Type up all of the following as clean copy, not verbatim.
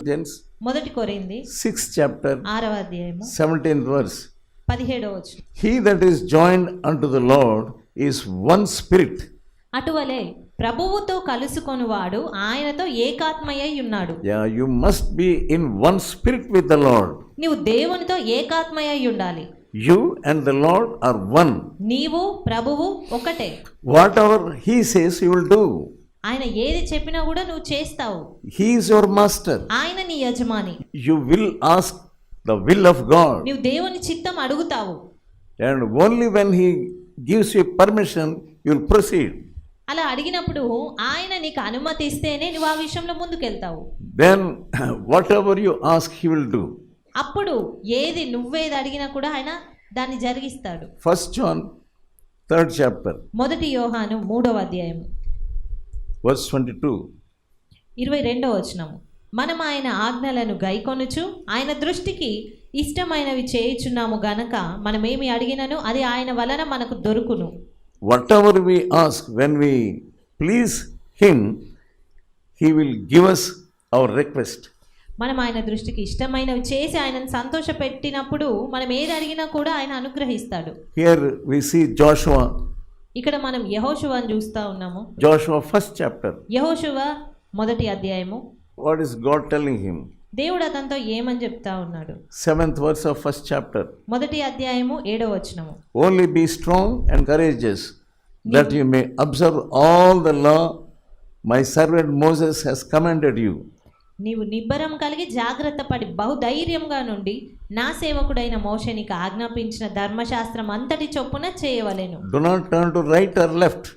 Corinthians మొదటి కొరింథీ 6th chapter 6వ అధ్యాయము 17th verse. 17వ వచనం. He that is joined unto the Lord is one spirit. అటువలే ప్రభువుతో కలుసుకొనువాడు ఆయనతో ఏకాత్మయ్యై ఉన్నాడు. Yeah, you must be in one spirit with the Lord. నీవు దేవునితో ఏకాత్మయ్యై ఉండాలి. You and the Lord are one. నీవు ప్రభువు ఒకటే. Whatever he says, you will do. ఆయన ఏది చెప్పినా కూడా నువ్వు చేస్తావు. He is your master. ఆయన నీ యజమాని. You will ask the will of God. నీవు దేవుని చిత్తం అడుగుతావు. And only when he gives you permission, you will proceed. అలా అడిగినప్పుడు ఆయన నీకు అనుమతి ఇస్తేనే నువ్వు ఆ విషయంలో ముందుకెళ్తావు. Then whatever you ask, he will do. అప్పుడు ఏది నువ్వేది అడిగినా కూడా ఆయన దాన్ని జరిగిస్తాడు. 1 John 3rd chapter మొదటి యోహాను 3వ అధ్యాయము verse 22. 22వ వచనము. మనం ఆయన ఆజ్ఞలను గైకొనుచు ఆయన దృష్టికి ఇష్టమైనవి చేయుచున్నాము గనక మనమేమి అడిగినను అది ఆయన వలన మనకు దొరుకును. Whatever we ask, when we please him, he will give us our request. మనం ఆయన దృష్టికి ఇష్టమైనవి చేసి ఆయనను సంతోషపెట్టినప్పుడు మనం ఏది అడిగినా కూడా ఆయన అనుగ్రహిస్తాడు. Here we see Joshua. ఇక్కడ మనం యెహోషువను చూస్తా ఉన్నాము. Joshua 1st chapter. యెహోషువ మొదటి అధ్యాయము. What is God telling him? దేవుడు అతనితో ఏమని చెప్తా ఉన్నాడు? 7th verse of 1st chapter. మొదటి అధ్యాయము 7వ వచనము. Only be strong and courageous, that you may observe all the law my servant Moses has commanded you. నీవు నిబ్బరం కలిగి జాగ్రత్త పడి బహుధైర్యంగా నుండి నా సేవకుడైన మోషే నీకు ఆజ్ఞాపించిన ధర్మశాస్త్రం అంతటి చొప్పున చేయవలెను. Do not turn to right or left.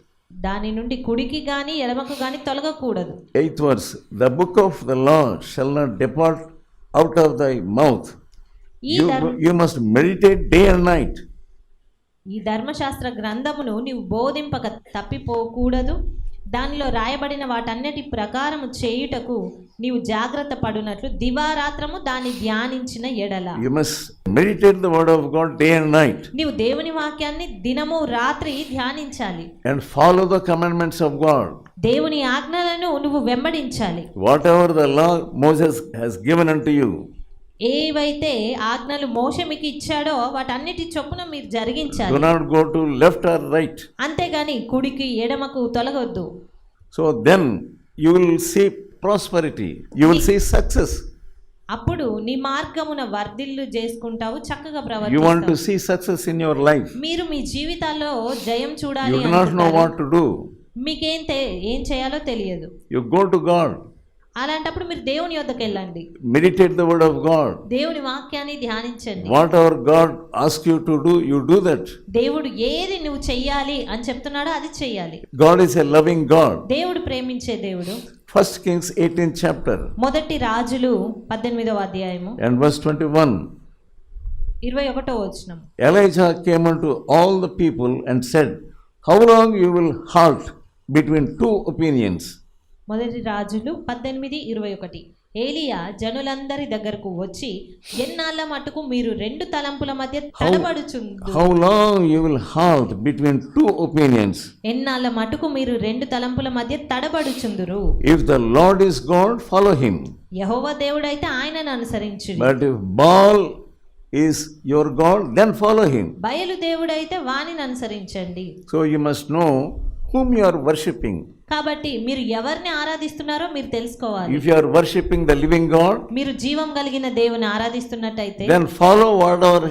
దాని నుండి కుడికి గాని ఎడమకు గాని తొలగకూడదు. 8th verse. The book of the law shall not depart out of thy mouth. You must meditate day and night. ఈ ధర్మశాస్త్ర గ్రంథమును నీవు బోధింపక తప్పిపోకూడదు. దానిలో రాయబడిన వాటన్నిటి ప్రకారము చేయుటకు నీవు జాగ్రత్త పడునట్లు దివారాత్రము దాన్ని ధ్యానించిన ఎడల. You must meditate the word of God day and night. నీవు దేవుని వాక్యాన్ని దినము రాత్రి ధ్యానించాలి. And follow the commandments of God. దేవుని ఆజ్ఞలను నువ్వు వెంబడించాలి. Whatever the law Moses has given unto you. ఏవైతే ఆజ్ఞలు మోషే మీకు ఇచ్చాడో వాటన్నిటి చొప్పున మీరు జరిగించాలి. Do not go to left or right. అంతేగాని కుడికి ఎడమకు తొలగొద్దు. So then you will see prosperity. You will see success. అప్పుడు నీ మార్గమున వర్ధిల్లు చేసుకుంటావు, చక్కగా You ప్రవర్తిస్తావు. want to see success in your life. మీరు మీ జీవితాల్లో జయం చూడాలి You do not know what to do. ఏం చేయాలో తెలియదు. You go to God. అలాంటప్పుడు మీరు దేవుని యొద్దకు వెళ్ళండి. Meditate the word of God. దేవుని వాక్యాన్ని ధ్యానించండి. Whatever God asks you to do, you do that. దేవుడు ఏది నువ్వు చెయ్యాలి అని చెప్తున్నాడో అది చెయ్యాలి. God is a loving God. దేవుడు ప్రేమించే దేవుడు. 1 Kings 18th chapter మొదటి రాజులు 18వ అధ్యాయము and verse 21. 21వ వచనం. Elijah came unto all the people and said, How long you will halt between two opinions? మొదటి రాజులు 18:21. ఏలియా జనులందరి దగ్గరకు వచ్చి ఎన్నాళ్ళ మటుకు మీరు రెండు తలంపుల మధ్య తడబడుచుందురు. How long you will halt between two opinions? ఎన్నాళ్ళ మటుకు మీరు రెండు తలంపుల మధ్య తడబడుచుందురు. If the Lord is God, follow him. యెహోవా దేవుడైతే ఆయనను అనుసరించుడి. But if Baal is your God, then follow him. బయలు దేవుడైతే వానిని అనుసరించండి. So you must know whom you are worshipping. కాబట్టి మీరు ఎవరిని ఆరాధిస్తున్నారో మీరు తెలుసుకోవాలి. If you are worshipping the living God, మీరు జీవం కలిగిన దేవుని ఆరాధిస్తున్నట్టయితే then follow whatever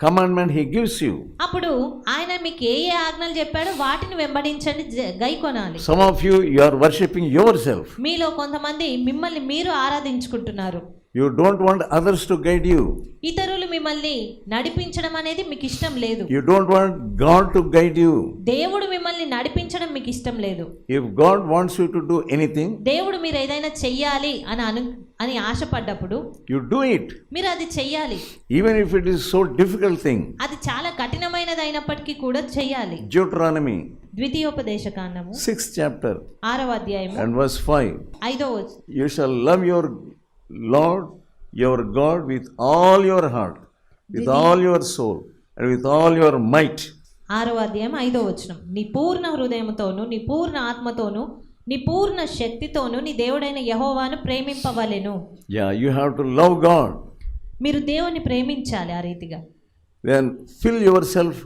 commandment he gives you. అప్పుడు ఆయన మీకు ఏ ఆజ్ఞలు చెప్పాడో వాటిని వెంబడించండి, గైకొనాలి. Some of you are worshipping yourself. మీలో కొంతమంది మిమ్మల్ని మీరు ఆరాధించుకుంటున్నారు. You don't want others to guide you. ఇతరులు మిమ్మల్ని నడిపించడం అనేది మీకు ఇష్టం లేదు. You don't want God to guide you. దేవుడు మిమ్మల్ని నడిపించడం మీకు ఇష్టం లేదు. If God wants you to do anything, దేవుడు మీరు ఏదైనా చెయ్యాలి అని ఆశపడ్డప్పుడు you do it. మీరు అది చెయ్యాలి. Even if it is so difficult thing. అది చాలా కఠినమైనది అయినప్పటికీ కూడా చెయ్యాలి. Deuteronomy ద్వితీయోపదేశకాండము 6th chapter 6వ అధ్యాయము and verse 5. 5వ వచనం. You shall love your Lord your God with all your heart, with all your soul, and with all your might. 6వ అధ్యాయం 5వ వచనం. నీ పూర్ణ హృదయముతోను నీ పూర్ణ ఆత్మతోను నీ పూర్ణ శక్తితోను నీ దేవుడైన యెహోవాను ప్రేమింపవలెను. Yeah, you have to love God. మీరు దేవుని ప్రేమించాలి ఆ రీతిగా. Then fill yourself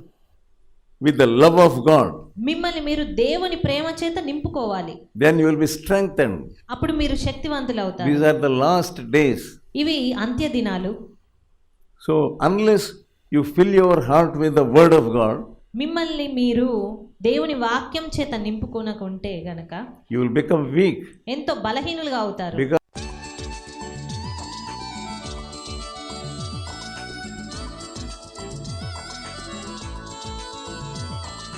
with the love of God. మిమ్మల్ని మీరు దేవుని ప్రేమ చేత నింపుకోవాలి. Then you will be strengthened. అప్పుడు మీరు శక్తివంతులు అవుతారు. These are the last days. ఇవి అంత్య దినాలు. So unless you fill your heart with the word of God, మిమ్మల్ని మీరు దేవుని వాక్యం చేత నింపుకొనకుంటే గనక you will become weak. ఎంతో బలహీనులుగా అవుతారు. Because